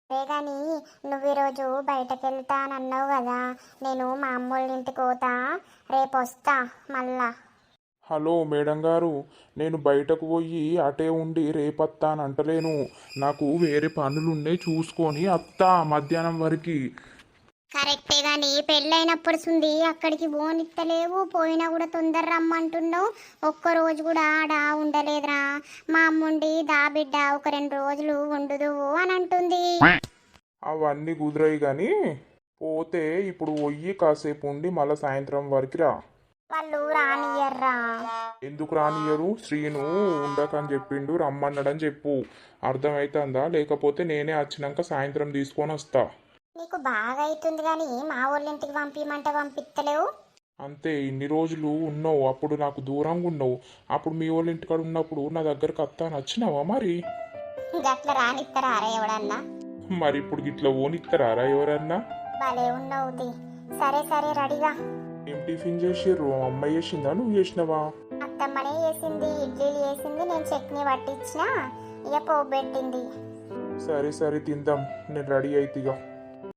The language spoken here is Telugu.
గాని నువ్వు ఈరోజు బయటకు వెళ్తానన్నావు కదా, నేను మా అమ్మోళ్ళ ఇంటికి పోతా, రేపు వస్తా మళ్ళా. హలో మేడం గారు, నేను బయటకు పోయి అటే ఉండి రేపత్తా అని అంటలేను. నాకు వేరే పనులున్నాయి, చూసుకొని అత్తా మధ్యాహ్నం వరకు. కరెక్టే గాని పెళ్ళైనప్పుడు సుంది అక్కడికి పోనిత్తలేవు, పోయినా కూడా తొందర రమ్మంటున్నావు. ఒక్క రోజు కూడా ఆడ ఉండలేదురా. మా అమ్ముండి దా బిడ్డ ఒక 2 రోజులు ఉండుదువు అని అంటుంది. అవన్నీ కుదిరాయి కానీ పోతే ఇప్పుడు పోయి కాసేపు ఉండి మళ్ళీ సాయంత్రం వరకు రా. వాళ్ళు రానియర్రా. ఎందుకు రానియరు? శ్రీను ఉండకని చెప్పిండు, రమ్మన్నాడని చెప్పు. అర్థమవుతుందా? లేకపోతే నేనే వచ్చినాక సాయంత్రం తీసుకొని వస్తా. నీకు బాగా అవుతుంది కానీ మా వాళ్ళ ఇంటికి పంపిమంటే పంపిత్తలేవు. అంతే, ఇన్ని రోజులు ఉన్నావు, అప్పుడు నాకు దూరంగా ఉన్నావు. అప్పుడు మీ వాళ్ళ ఇంటికాడ ఉన్నప్పుడు నా దగ్గరకు అత్తా నచ్చినావా మరి? గట్ల రానిత్తరా అరే ఎవడన్నా? మరి ఇప్పుడు గిట్లా ఓనిస్తారా ఎవరన్నా? భలే ఉన్నావుది. సరే సరే రెడీగా. ఏం టిఫిన్ చేసిర్రు? అమ్మ చేసిందా, నువ్వు చేసినావా? అత్తమ్మనే చేసింది, ఇడ్లీలు చేసింది, నేను చట్నీ పట్టించిన, ఇక పోబెట్టింది. సరే సరే తిందాం, నేను రెడీ అయితే ఇక.